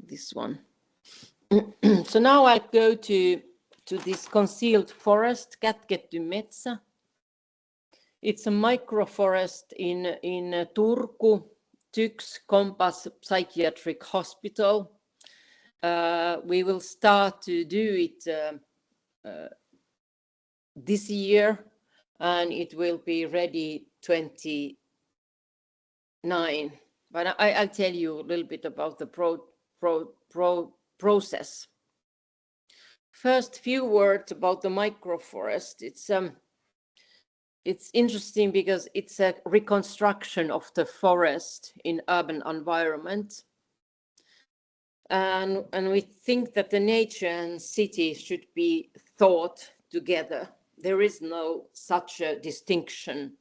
this one. So now I'll go to this concealed forest, kätketty metsä. It's a microforest in Turku, TYKS Compass Psychiatric Hospital. We will start to do it this year, and it will be ready 29. But I'll tell you a little bit about the process. First, few words about the microforest. It's interesting because it's a reconstruction of the forest in urban environment. And we think that the nature and city should be thought together. There is no such a distinction.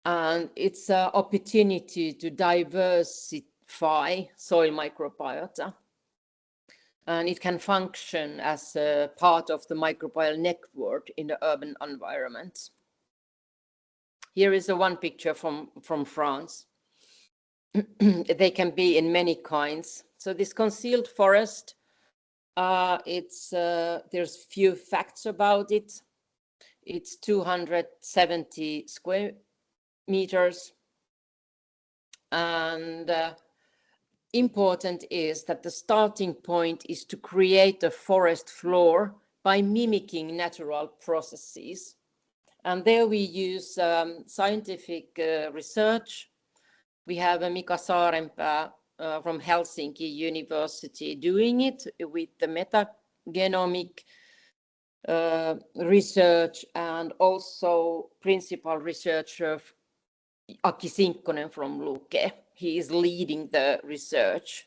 And it's an opportunity to diversify soil microbiota. And it can function as a part of the microbial network in the urban environment. Here is one picture from France. They can be in many kinds. So this concealed forest, there's few facts about it. It's 270 square meters. And important is that the starting point is to create a forest floor by mimicking natural processes. And there we use scientific research. We have Mika Saarenpää from Helsinki University doing it with the metagenomic research, and also principal researcher Aki Sinkkonen from Luke. He is leading the research.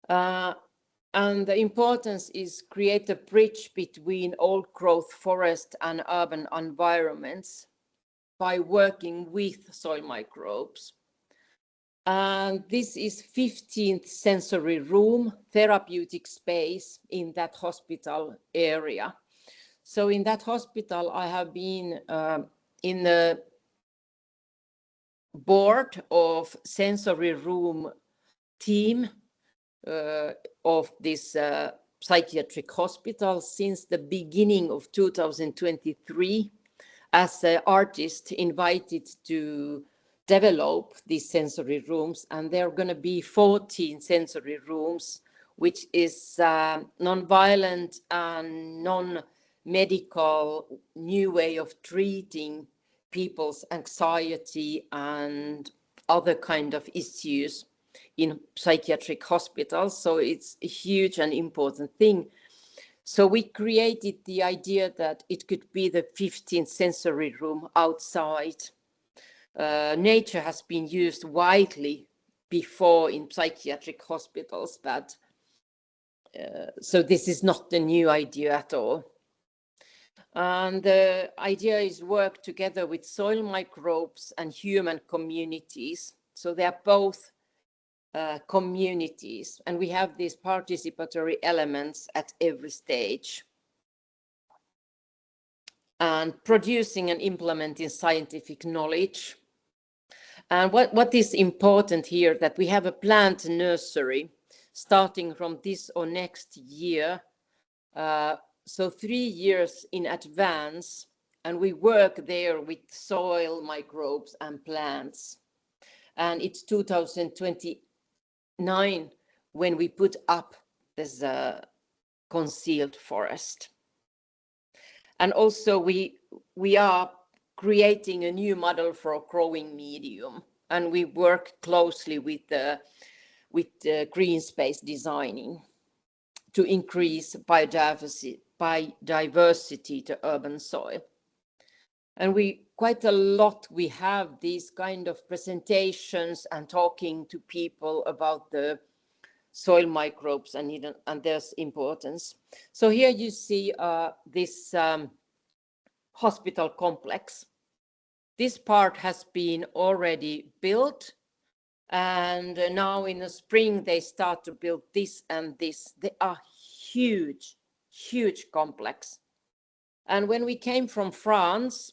And the importance is create a bridge between old growth forest and urban environments by working with soil microbes. And this is 15th sensory room, therapeutic space in that hospital area. So in that hospital, I have been in the board of sensory room team of this psychiatric hospital since the beginning of 2023 as an artist invited to develop these sensory rooms. And there are going to be 14 sensory rooms, which is non-violent and non-medical new way of treating people's anxiety and other kind of issues in psychiatric hospitals. So it's a huge and important thing. So we created the idea that it could be the 15th sensory room outside. Nature has been used widely before in psychiatric hospitals, but so this is not a new idea at all. And the idea is work together with soil microbes and human communities. So they are both communities, and we have these participatory elements at every stage. and producing and implementing scientific knowledge. And what is important here, that we have a plant nursery starting from this or next year, so 3 years in advance, and we work there with soil, microbes and plants. And it's 2029 when we put up this concealed forest. And also we are creating a new model for a growing medium, and we work closely with green space designing to increase biodiversity to urban soil. And we have these kind of presentations and talking to people about the soil microbes and their importance. So here you see this hospital complex. This part has been already built, and now in the spring they start to build this and this. They are huge complex. And when we came from France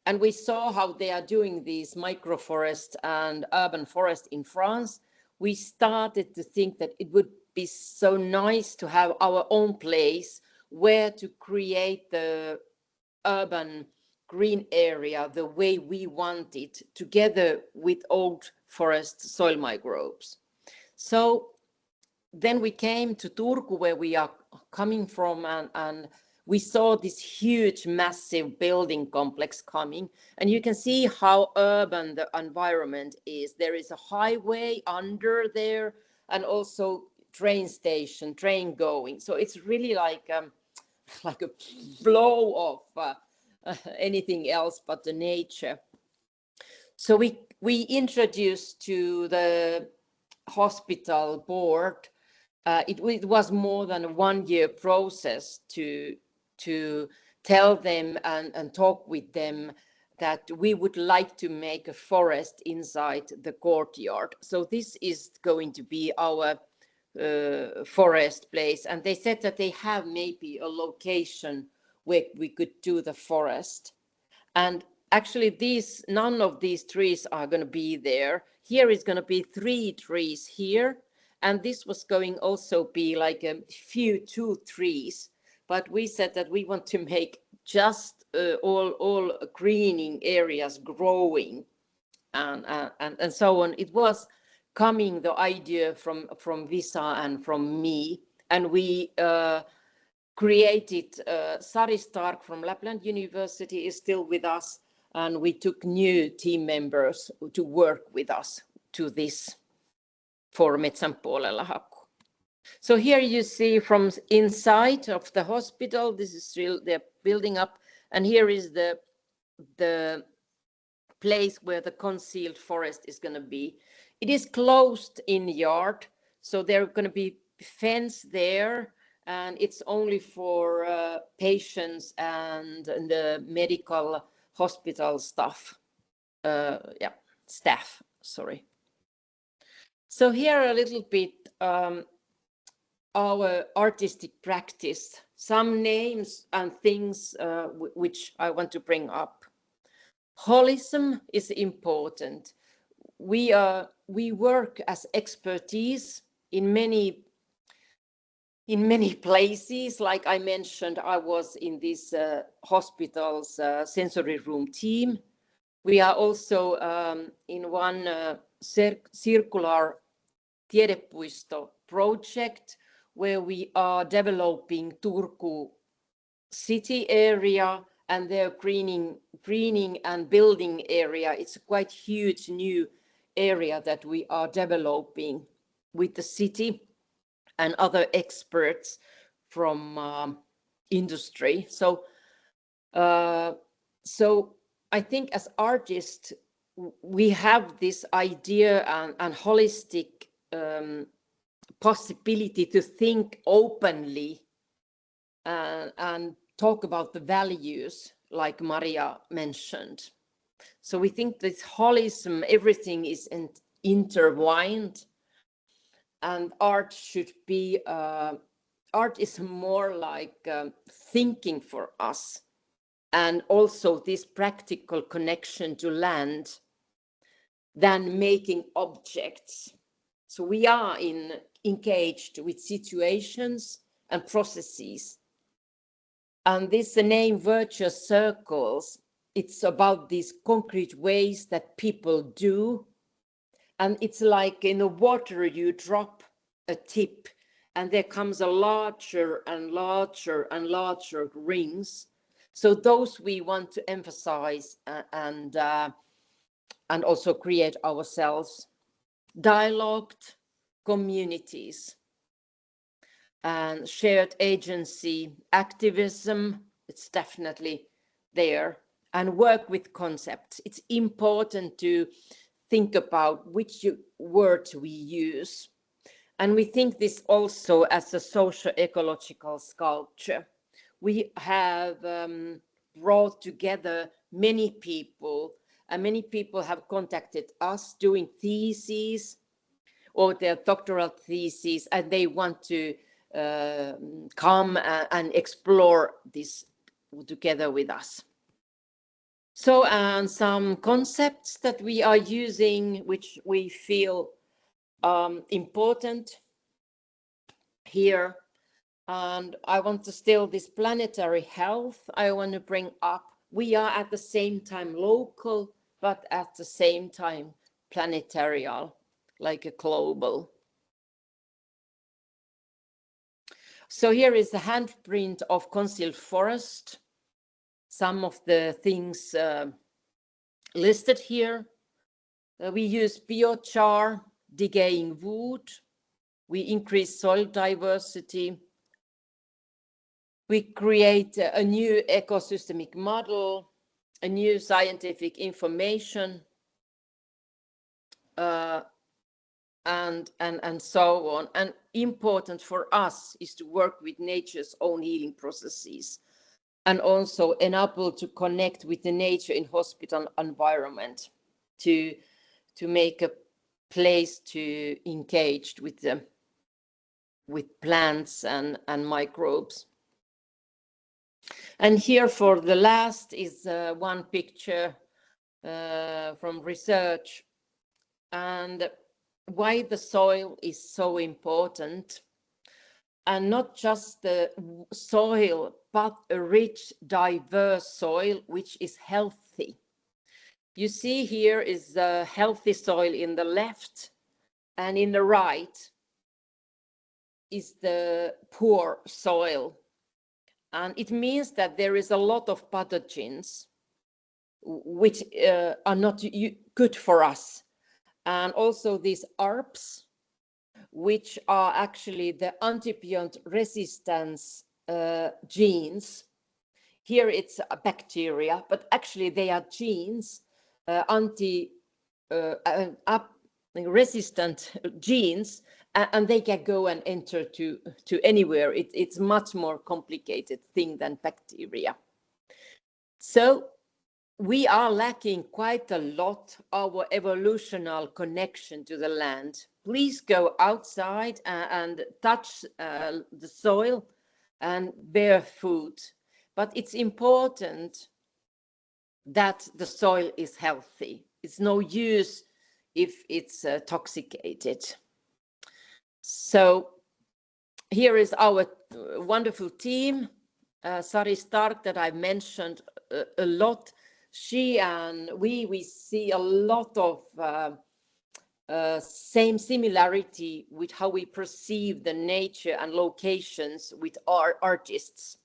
and we saw how they are doing these microforest and urban forest in France, we started to think that it would be so nice to have our own place where to create the urban green area the way we want it, together with old forest soil microbes. So then we came to Turku, where we are coming from, and we saw this huge, massive building complex coming. And you can see how urban the environment is. There is a highway under there, and also train station, train going. So it's really like a flow of anything else but the nature. So we introduced to the hospital board. It was more than a 1-year process to tell them and talk with them that we would like to make a forest inside the courtyard. So this is going to be our forest place. And they said that they have maybe a location where we could do the forest. And actually none of these trees are going to be there. Here is going to be 3 trees here. And this was going also be like a few 2 trees. But we said that we want to make just all greening areas growing and so on. It was coming, the idea from Visa and from me. And we created, Sari Stark from Lapland University is still with us. And we took new team members to work with us to this for Metsän puolella haku. So here you see from inside of the hospital, this is real, they're building up. And here is the place where the concealed forest is going to be. It is closed in yard, so there are going to be fence there, and it's only for patients and the medical hospital staff. Staff, sorry. So here a little bit our artistic practice, some names and things which I want to bring up. Holism is important. We work as expertise in many places. Like I mentioned, I was in this hospital's sensory room team. We are also in one circular tiedepuisto project where we are developing Turku city area and their greening and building area. It's a quite huge new area that we are developing with the city and other experts from industry. So I think as artists, we have this idea and holistic possibility to think openly and talk about the values like Maria mentioned. So we think this holism, everything is intertwined, and art should be, art is more like thinking for us. and also this practical connection to land than making objects. So we are engaged with situations and processes. And this name Virtuous Circles, it's about these concrete ways that people do. And it's like in the water, you drop a tip and there comes a larger and larger and larger rings. So those we want to emphasize and also create ourselves. Dialogued communities and shared agency, activism, it's definitely there, and work with concepts. It's important to think about which words we use. And we think this also as a socio-ecological sculpture. We have brought together many people, and many people have contacted us doing theses or their doctoral theses, and they want to come and explore this together with us. So, and some concepts that we are using, which we feel important here. And I want to still this planetary health, I want to bring up. We are at the same time local, but at the same time planetarial, like a global. So here is the handprint of concealed forest. Some of the things listed here. We use biochar, decaying wood. We increase soil diversity. We create a new ecosystemic model, a new scientific information, and so on. And important for us is to work with nature's own healing processes, and also enable to connect with the nature in hospital environment, to make a place to engage with plants and microbes. And here for the last is one picture from research, and why the soil is so important. And not just the soil, but a rich, diverse soil, which is healthy. You see here is the healthy soil in the left, and in the right is the poor soil. And it means that there is a lot of pathogens which are not good for us. And also these ARPs, which are actually the antibiotic resistance genes. Here it's a bacteria, but actually they are genes, resistant genes, and they can go and enter to anywhere. It's much more complicated thing than bacteria. So we are lacking quite a lot our evolutionary connection to the land. Please go outside and touch the soil and bear food. But it's important that the soil is healthy. It's no use if it's toxicated. So here is our wonderful team, Sari Stark, that I mentioned a lot. She and we see a lot of same similarity with how we perceive the nature and locations with our artists.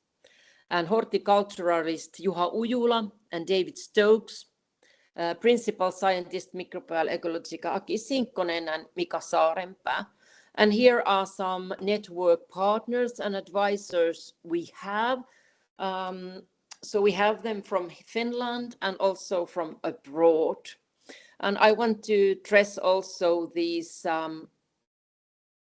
And horticulturalist Juha Ujula and David Stokes, principal scientist microbial ecologica Aki Sinkkonen and Mika Saarenpää. And here are some network partners and advisors we have. So we have them from Finland and also from abroad. And I want to stress also these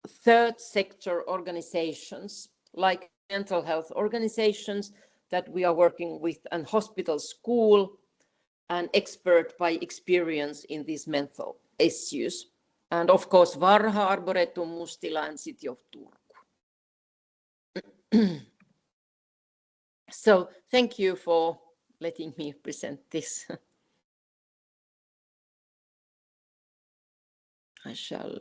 third sector organizations, like mental health organizations that we are working with, and hospital, school, and expert by experience in these mental issues. And of course, Varha, Arboretum, Mustila, and City of Turku. So thank you for letting me present this. I shall